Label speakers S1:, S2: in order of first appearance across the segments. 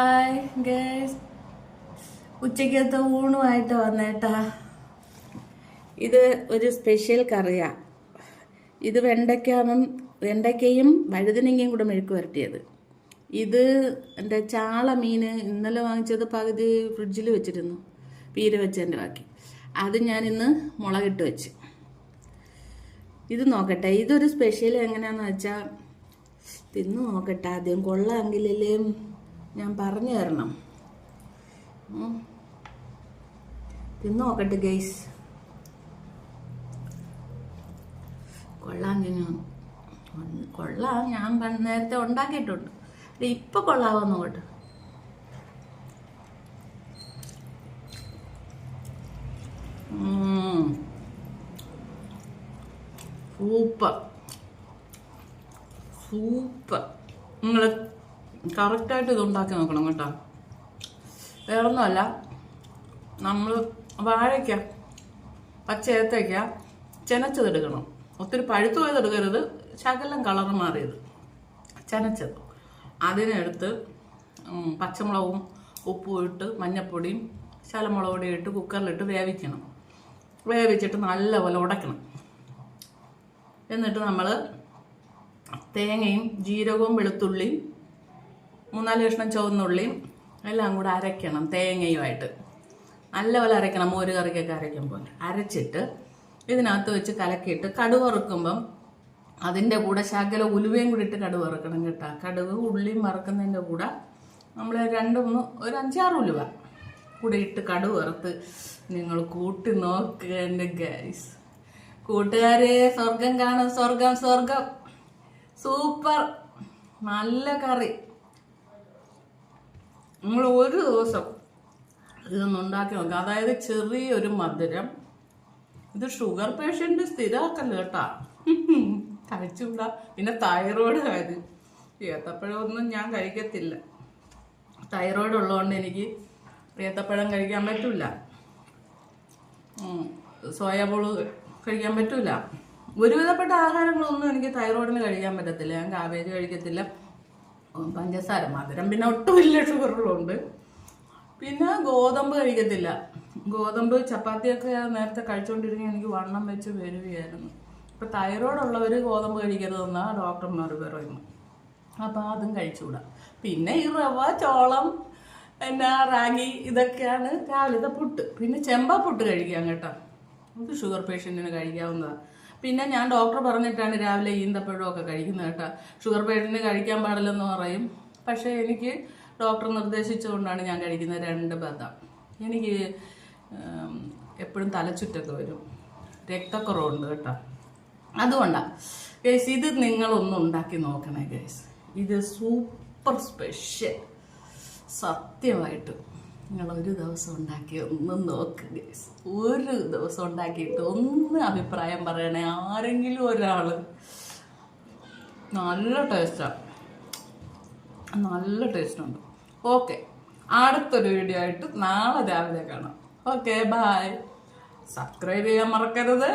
S1: Hi guys, ഉച്ചയ്ക്കത്തെ ഊണുമായിട്ട് വന്നേട്ടാ. ഇത് ഒരു special കറിയാ. ഇത് വെണ്ടയ്ക്കയും വഴുതനങ്ങയും കൂടെ മെഴുക്ക് വരട്ടിയത്. ഇത് എൻ്റെ ചാള മീൻ ഇന്നലെ വാങ്ങിച്ചത് പകുതി ഫ്രിഡ്ജിൽ വെച്ചിരുന്നു, പീര വെച്ചതിൻ്റെ ബാക്കി. അത് ഞാനിന്ന് മുളകിട്ട് വെച്ച്. ഇത് നോക്കട്ടെ, ഇതൊരു സ്പെഷ്യൽ എങ്ങനെയാണെന്ന് വെച്ചാൽ തിന്ന് നോക്കട്ടെ. ആദ്യം കൊള്ളാമെങ്കിലേ ഞാൻ പറഞ്ഞു തരണം. തിന്ന് നോക്കട്ടെ ഗൈസ്, കൊള്ളാം. കൊള്ളാം, ഞാൻ നേരത്തെ ഉണ്ടാക്കിയിട്ടുണ്ട്. ഇപ്പൊ കൊള്ളാവോ നോക്കട്ടെ. Super super. നിങ്ങൾ കറക്റ്റായിട്ട് ഇത് ഉണ്ടാക്കി നോക്കണം കേട്ടോ. വേറൊന്നുമല്ല, നമ്മൾ വാഴയ്ക്ക, പച്ച ഏത്തയ്ക്ക ചെനച്ചതെടുക്കണം. ഒത്തിരി പഴുത്തു പോയതെടുക്കരുത്, ശകലം കളറ് മാറിയത് ചെനച്ചത്. അതിനെടുത്ത് പച്ചമുളകും ഉപ്പും ഇട്ട് മഞ്ഞപ്പൊടിയും ശലമുളക് പൊടിയും ഇട്ട് കുക്കറിലിട്ട് വേവിക്കണം. വേവിച്ചിട്ട് നല്ലപോലെ ഉടയ്ക്കണം. എന്നിട്ട് നമ്മൾ തേങ്ങയും ജീരകവും വെളുത്തുള്ളിയും 3-4 കഷ്ണം ചുവന്നുള്ളിയും എല്ലാം കൂടെ അരയ്ക്കണം. തേങ്ങയുമായിട്ട് നല്ലപോലെ അരയ്ക്കണം. മോര് കറിക്കൊക്കെ അരയ്ക്കുമ്പോൾ അരച്ചിട്ട് ഇതിനകത്ത് വെച്ച് കലക്കിയിട്ട് കടുക് വറുക്കുമ്പം അതിൻ്റെ കൂടെ ശകല ഉലുവയും കൂടി ഇട്ട് കടുക് വറുക്കണം കേട്ടോ. കടുക് ഉള്ളിയും വറുക്കുന്നതിൻ്റെ കൂടെ നമ്മൾ ഒരു 5-6 ഉലുവ കൂടെ ഇട്ട് കടുക് വറുത്ത് നിങ്ങൾ കൂട്ടി നോക്കുക എൻ്റെ ഗൈസ്. കൂട്ടുകാരെ, സ്വർഗം കാണും, സ്വർഗം സ്വർഗം. സൂപ്പർ, നല്ല കറി. നിങ്ങൾ ഒരു ദിവസം ഇതൊന്ന് ഉണ്ടാക്കി നോക്കുക. അതായത് ചെറിയൊരു മധുരം. ഇത് ഷുഗർ പേഷ്യൻ്റ് സ്ഥിരമാക്കല്ല കേട്ടാ, കഴിച്ചുകൂടാ. പിന്നെ തൈറോയ്ഡ് ആയത്, ഏത്തപ്പഴമൊന്നും ഞാൻ കഴിക്കത്തില്ല. തൈറോയ്ഡ് ഉള്ളതുകൊണ്ട് എനിക്ക് ഏത്തപ്പഴം കഴിക്കാൻ പറ്റില്ല, സോയാബോള് കഴിക്കാൻ പറ്റില്ല. ഒരുവിധപ്പെട്ട ആഹാരങ്ങളൊന്നും എനിക്ക് തൈറോയിഡിന് കഴിക്കാൻ പറ്റത്തില്ല. ഞാൻ കാബേജ് കഴിക്കത്തില്ല, പഞ്ചസാര, മധുരം പിന്നെ ഒട്ടുമില്ല, ഷുഗറുള്ളതുകൊണ്ട്. പിന്നെ ഗോതമ്പ് കഴിക്കത്തില്ല. ഗോതമ്പ് ചപ്പാത്തിയൊക്കെ നേരത്തെ കഴിച്ചുകൊണ്ടിരുന്ന എനിക്ക് വണ്ണം വെച്ച് വരികയായിരുന്നു. ഇപ്പം തൈറോയ്ഡ് ഉള്ളവർ ഗോതമ്പ് കഴിക്കരുതെന്നാണ് ഡോക്ടർമാർ പറയുന്നു. അപ്പം അതും കഴിച്ചുകൂടാ. പിന്നെ ഈ റവ, ചോളം, റാഗി ഇതൊക്കെയാണ് രാവിലത്തെ പുട്ട്. പിന്നെ ചെമ്പ പുട്ട് കഴിക്കാം കേട്ടോ, ഇത് ഷുഗർ പേഷ്യൻറ്റിന് കഴിക്കാവുന്നതാണ്. പിന്നെ ഞാൻ ഡോക്ടർ പറഞ്ഞിട്ടാണ് രാവിലെ ഈന്തപ്പഴമൊക്കെ കഴിക്കുന്നത് കേട്ടോ. ഷുഗർ പേഷ്യൻറ്റിന് കഴിക്കാൻ പാടില്ലെന്ന് പറയും, പക്ഷേ എനിക്ക് ഡോക്ടർ നിർദ്ദേശിച്ചുകൊണ്ടാണ് ഞാൻ കഴിക്കുന്നത് 2 ബദാം. എനിക്ക് എപ്പോഴും തലച്ചുറ്റൊക്കെ വരും, രക്തക്കുറവുണ്ട് കേട്ടോ, അതുകൊണ്ടാണ് ഗൈസ്. ഇത് നിങ്ങളൊന്ന് ഉണ്ടാക്കി നോക്കണേ ഗൈസ്. ഇത് സൂപ്പർ സ്പെഷ്യൽ. സത്യമായിട്ട് നിങ്ങൾ ഒരു ദിവസം ഉണ്ടാക്കി ഒന്ന് നോക്ക് ഗൈസ്. ഒരു ദിവസം ഉണ്ടാക്കിയിട്ട് ഒന്ന് അഭിപ്രായം പറയണേ, ആരെങ്കിലും ഒരാൾ. നല്ല ടേസ്റ്റാണ്, നല്ല ടേസ്റ്റുണ്ട്. ഓക്കെ, അടുത്തൊരു വീഡിയോ ആയിട്ട് നാളെ രാവിലെ കാണാം. Okay, by. സബ്സ്ക്രൈബ് ചെയ്യാൻ മറക്കരുത്,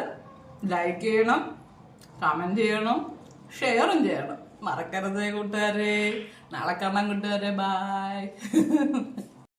S1: ലൈക്ക് ചെയ്യണം, കമൻറ്റ് ചെയ്യണം, ഷെയറും ചെയ്യണം മറക്കരുത് കൂട്ടുകാരെ. നാളെ കാണാം കൂട്ടുകാരെ, ബൈ.